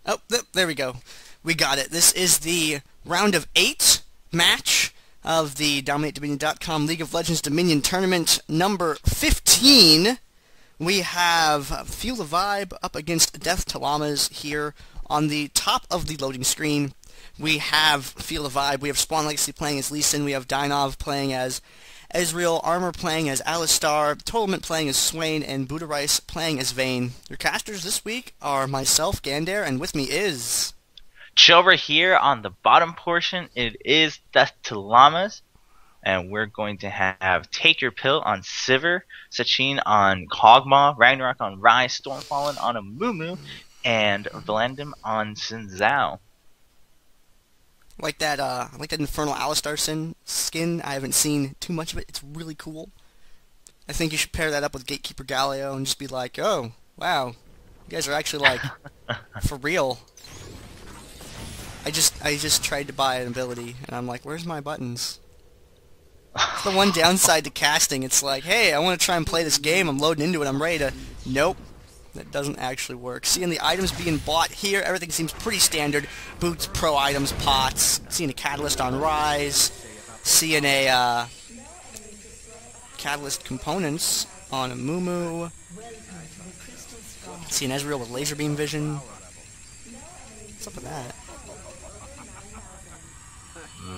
Oh, there we go. We got it. This is the round of 8 match of the DominateDominion.com League of Legends Dominion Tournament number 15. We have Feel the Vibe up against DeathToLlamas here on the top of the loading screen. We have Feel the Vibe. We have Spawnlegacy playing as Lee Sin. We have Dienovv playing as Ezreal, Armor playing as Alistar, Totalment playing as Swain, and BuddhaRice playing as Vayne. Your casters this week are myself, Gandair, and with me is... Chobra here on the bottom portion. It is DTL-Llamas, and we're going to have Take Your Pill on Sivir, Sacchin on Kog'Maw, Ragnaarock on Ryze, stormfallen on Amumu, and Volandum on Xin. I like that Infernal Alistar skin. I haven't seen too much of it. It's really cool. I think you should pair that up with Gatekeeper Galio and just be like, oh, wow, you guys are actually like for real. I just tried to buy an ability and I'm like, where's my buttons? It's the one downside to casting. It's like, hey, I want to try and play this game. I'm loading into it. I'm ready to. Nope. That doesn't actually work. Seeing the items being bought here, everything seems pretty standard. Boots, pro items, pots. Seeing a Catalyst on Ryze. Seeing a Catalyst components on Amumu. Seeing Ezreal with laser beam vision. What's up with that?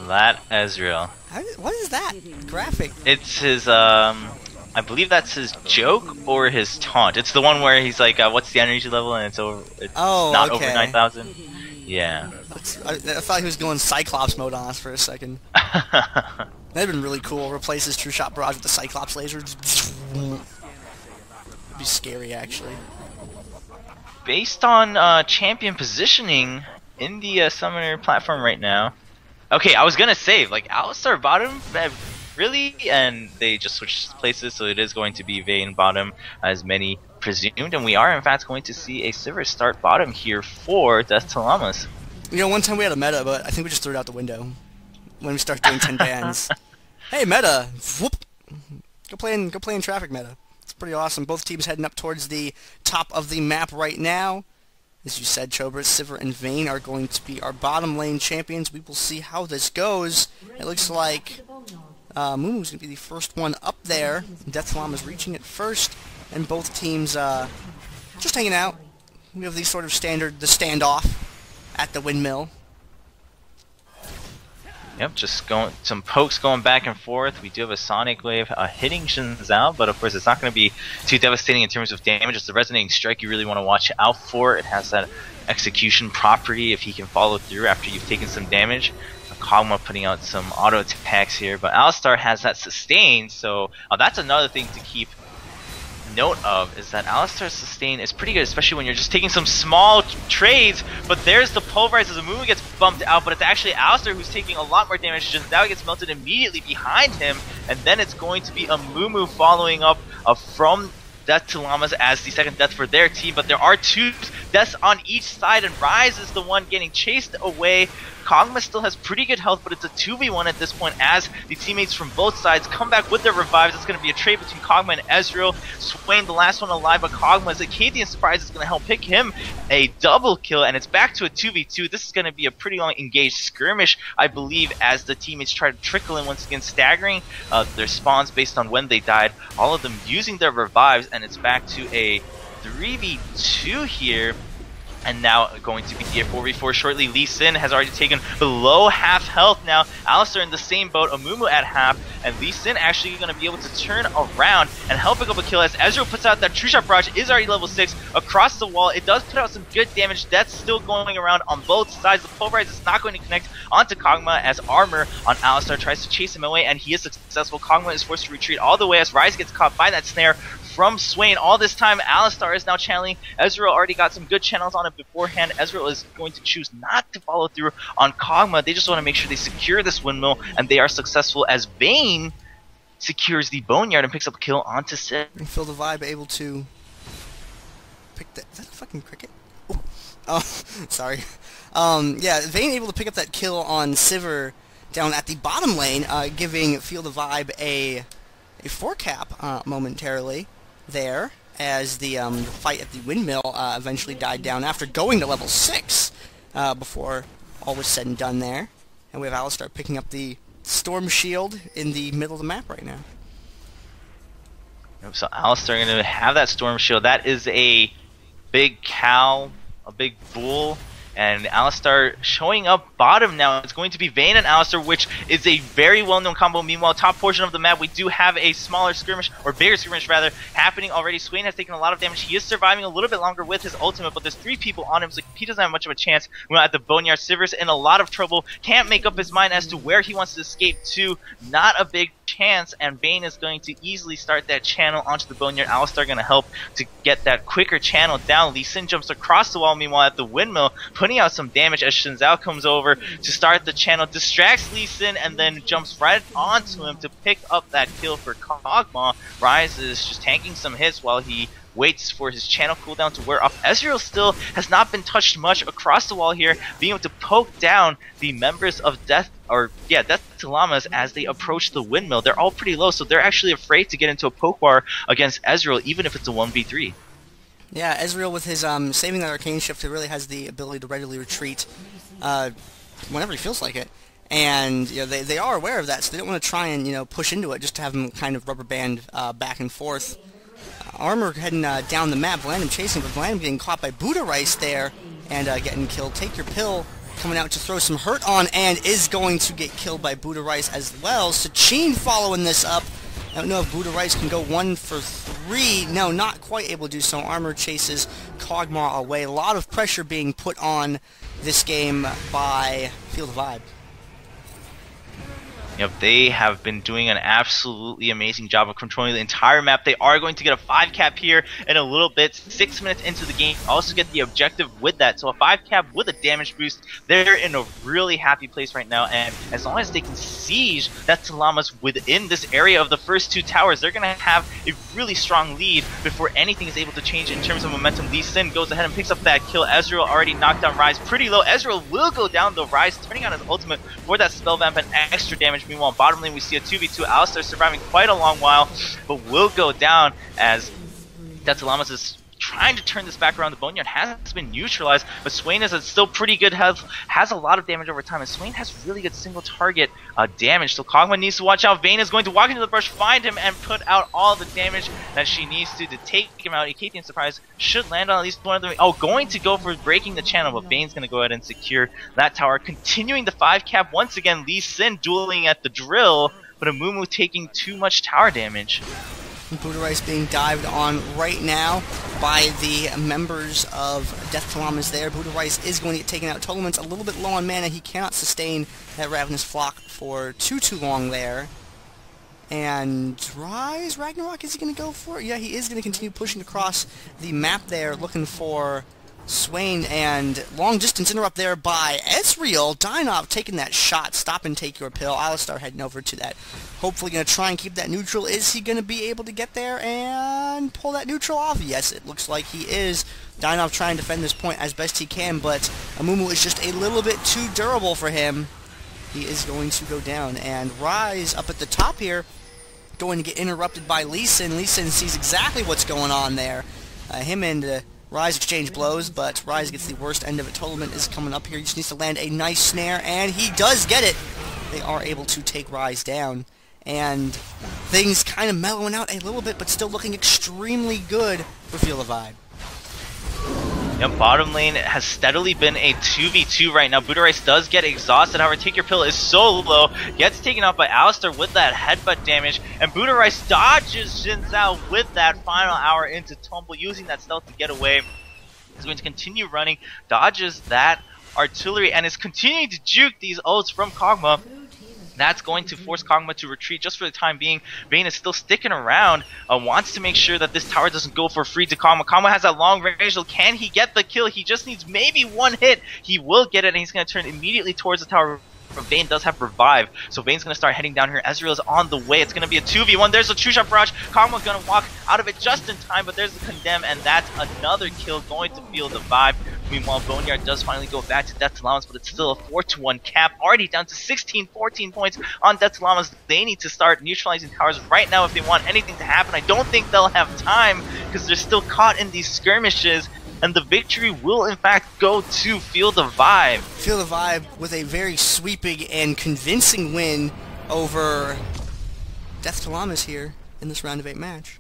That Ezreal. What is that graphic? It's his, I believe that's his joke or his taunt. It's the one where he's like, what's the energy level? And it's not okay. over 9,000. Yeah. I thought he was going Cyclops mode on us for a second. That'd have been really cool. Replace his True Shot Barrage with the Cyclops laser. It'd be scary, actually. Based on champion positioning in the summoner platform right now. Okay, I was gonna say, like, Alistar bottom, really? And they just switched places, so it is going to be Vayne bottom, as many presumed. And we are, in fact, going to see a Sivir start bottom here for DTL-Llamas. You know, one time we had a meta, but I think we just threw it out the window when we start doing 10 bans. Hey, meta! Whoop! Go play in traffic meta. It's pretty awesome. Both teams heading up towards the top of the map right now. As you said, Chobra, Sivir, and Vayne are going to be our bottom lane champions. We will see how this goes. It looks like Mumu's going to be the first one up there. DTL-Llamas reaching it first, and both teams just hanging out. We have the sort of standard, the standoff at the windmill. Yep, just some pokes going back and forth. We do have a Sonic Wave hitting Xin, but of course it's not going to be too devastating in terms of damage. It's the Resonating Strike you really want to watch out for. It has that execution property if he can follow through after you've taken some damage. Kog'Maw putting out some auto attacks here, but Alistar has that sustain, so that's another thing to keep note of, is that Alistar's sustain is pretty good, especially when you're just taking some small trades. But there's the pulverize as Amumu gets bumped out, but it's actually Alistar who's taking a lot more damage. Just now gets melted immediately behind him, and then it's going to be Amumu following up from DTL-Llamas as the second death for their team. But there are 2 deaths on each side, and Ryze is the one getting chased away. Kog'Maw still has pretty good health, but it's a 2v1 at this point as the teammates from both sides come back with their revives. It's going to be a trade between Kog'Maw and Ezreal. Swain, the last one alive, but Kog'Maw's Acadian Surprise is going to help pick him a double kill, and it's back to a 2v2. This is going to be a pretty long engaged skirmish, I believe, as the teammates try to trickle in once again, staggering their spawns based on when they died, all of them using their revives, and it's back to a 3v2 here. And now going to be a 4v4 shortly. Lee Sin has already taken below half health now. Alistar in the same boat, Amumu at half, and Lee Sin actually going to be able to turn around and help pick up a kill as Ezreal puts out that True Shot Barrage, is already level 6 across the wall. It does put out some good damage. That's still going around on both sides. The pulverize is not going to connect onto Kog'Maw as Armor on Alistar tries to chase him away, and he is successful. Kog'Maw is forced to retreat all the way as Ryze gets caught by that snare from Swain. All this time, Alistar is now channeling. Ezreal already got some good channels on it beforehand. Ezreal is going to choose not to follow through on Kog'Maw. They just want to make sure they secure this windmill, and they are successful as Vayne secures the Boneyard and picks up a kill onto Sid. And Feel the Vibe able to pick that. Is that a fucking cricket? Ooh. Oh, sorry. Yeah, Vayne able to pick up that kill on Sivir down at the bottom lane, giving Feel the Vibe a 4-cap momentarily there. as the fight at the windmill eventually died down after going to level 6 before all was said and done there. And we have Alistar picking up the Storm Shield in the middle of the map right now. So Alistar going to have that Storm Shield. That is a big cow, a big bull. And Alistar showing up bottom now. It's going to be Vayne and Alistar, which is a very well-known combo. Meanwhile, top portion of the map, we do have a smaller skirmish, or bigger skirmish rather, happening already. Swain has taken a lot of damage. He is surviving a little bit longer with his ultimate, but there's 3 people on him, so he doesn't have much of a chance. We're at the Boneyard. Sivir's in a lot of trouble. Can't make up his mind as to where he wants to escape to. Not a big chance, and Vayne is going to easily start that channel onto the Boneyard. Alistar going to help to get that quicker channel down. Lee Sin jumps across the wall, meanwhile at the windmill, putting out some damage as Xin Zhao comes over to start the channel, distracts Lee Sin, and then jumps right onto him to pick up that kill for Kog'Maw. Ryze is just tanking some hits while he waits for his channel cooldown to wear off. Ezreal still has not been touched much across the wall here, being able to poke down the members of DeathToLlamas as they approach the windmill. They're all pretty low, so they're actually afraid to get into a poke war against Ezreal, even if it's a 1v3. Yeah, Ezreal with his saving that arcane shift, he really has the ability to readily retreat whenever he feels like it. And you know, they are aware of that, so they don't want to try and push into it just to have him kind of rubber band back and forth. Armor heading down the map, Volandum chasing, but Volandum getting caught by BuddhaRice there and getting killed. Take Your Pill coming out to throw some hurt on and is going to get killed by BuddhaRice as well. Sacchin following this up. I don't know if BuddhaRice can go 1 for 3. No, not quite able to do so. Armor chases Kog'Maw away. A lot of pressure being put on this game by Field of Vibe. Yep, they have been doing an absolutely amazing job of controlling the entire map. They are going to get a 5 cap here in a little bit, 6 minutes into the game. Also get the objective with that. So a 5 cap with a damage boost. They're in a really happy place right now. And as long as they can siege DeathToLlamas within this area of the first 2 towers, they're going to have a really strong lead before anything is able to change in terms of momentum. Lee Sin goes ahead and picks up that kill. Ezreal already knocked down Ryze pretty low. Ezreal will go down though. Ryze turning on his ultimate for that spell vamp and extra damage. Meanwhile, bottom lane we see a 2v2. Alistar surviving quite a long while, but will go down as DeathToLlamas is trying to turn this back around. The Boneyard has been neutralized, but Swain is still pretty good health, has a lot of damage over time, and Swain has really good single target damage, so Kog'Maw needs to watch out. Vayne is going to walk into the brush, find him, and put out all the damage that she needs to take him out. Acadian Surprise should land on at least one of them. Oh, going to go for breaking the channel, but Vayne's going to go ahead and secure that tower. Continuing the 5 cap once again, Lee Sin dueling at the drill, but Amumu taking too much tower damage. BuddhaRice being dived on right now by the members of DeathToLlamas there. BuddhaRice is going to get taken out. Totalment's a little bit low on mana. He cannot sustain that Ravenous Flock for too long there. And Ryze, Ragnaarock, is he going to go for it? Yeah, he is going to continue pushing across the map there, looking for Swain, and long distance interrupt there by Ezreal. Dienovv taking that shot. Stop and take your pill. Alistar heading over to that. Hopefully going to try and keep that neutral. Is he going to be able to get there and pull that neutral off? Yes, it looks like he is. Dienovv trying to defend this point as best he can, but Amumu is just a little bit too durable for him. He is going to go down, and Ryze up at the top here going to get interrupted by Lee Sin. Lee Sin sees exactly what's going on there. Him and Ryze exchange blows, but Ryze gets the worst end of it. Totalment is coming up here. He just needs to land a nice snare, and he does get it. They are able to take Ryze down, and things kind of mellowing out a little bit, but still looking extremely good for Field of Vibe. Yep, bottom lane has steadily been a 2v2 right now. BuddhaRice does get exhausted, however, Take Your Pill is so low, gets taken out by Alistar with that headbutt damage, and BuddhaRice dodges Xin Zhao with that final hour into Tumble, using that stealth to get away. He's going to continue running, dodges that artillery, and is continuing to juke these ults from Kog'Maw. That's going to force Kog'Maw to retreat just for the time being. Vayne is still sticking around, wants to make sure that this tower doesn't go for free to Kog'Maw. Kog'Maw has that long range, so can he get the kill? He just needs maybe one hit. He will get it, and he's going to turn immediately towards the tower. But Vayne does have Revive, so Vayne's going to start heading down here. Ezreal is on the way. It's going to be a 2v1. There's a two-shot barrage. Kog'Maw's going to walk out of it just in time, but there's the Condemn, and that's another kill going to Field of Vibe. Meanwhile, Boneyard does finally go back to DeathToLlamas, but it's still a 4-1 cap, already down to 14 points on DeathToLlamas. They need to start neutralizing towers right now if they want anything to happen. I don't think they'll have time because they're still caught in these skirmishes, and the victory will in fact go to Feel the Vibe. Feel the Vibe with a very sweeping and convincing win over DeathToLlamas here in this round of 8 match.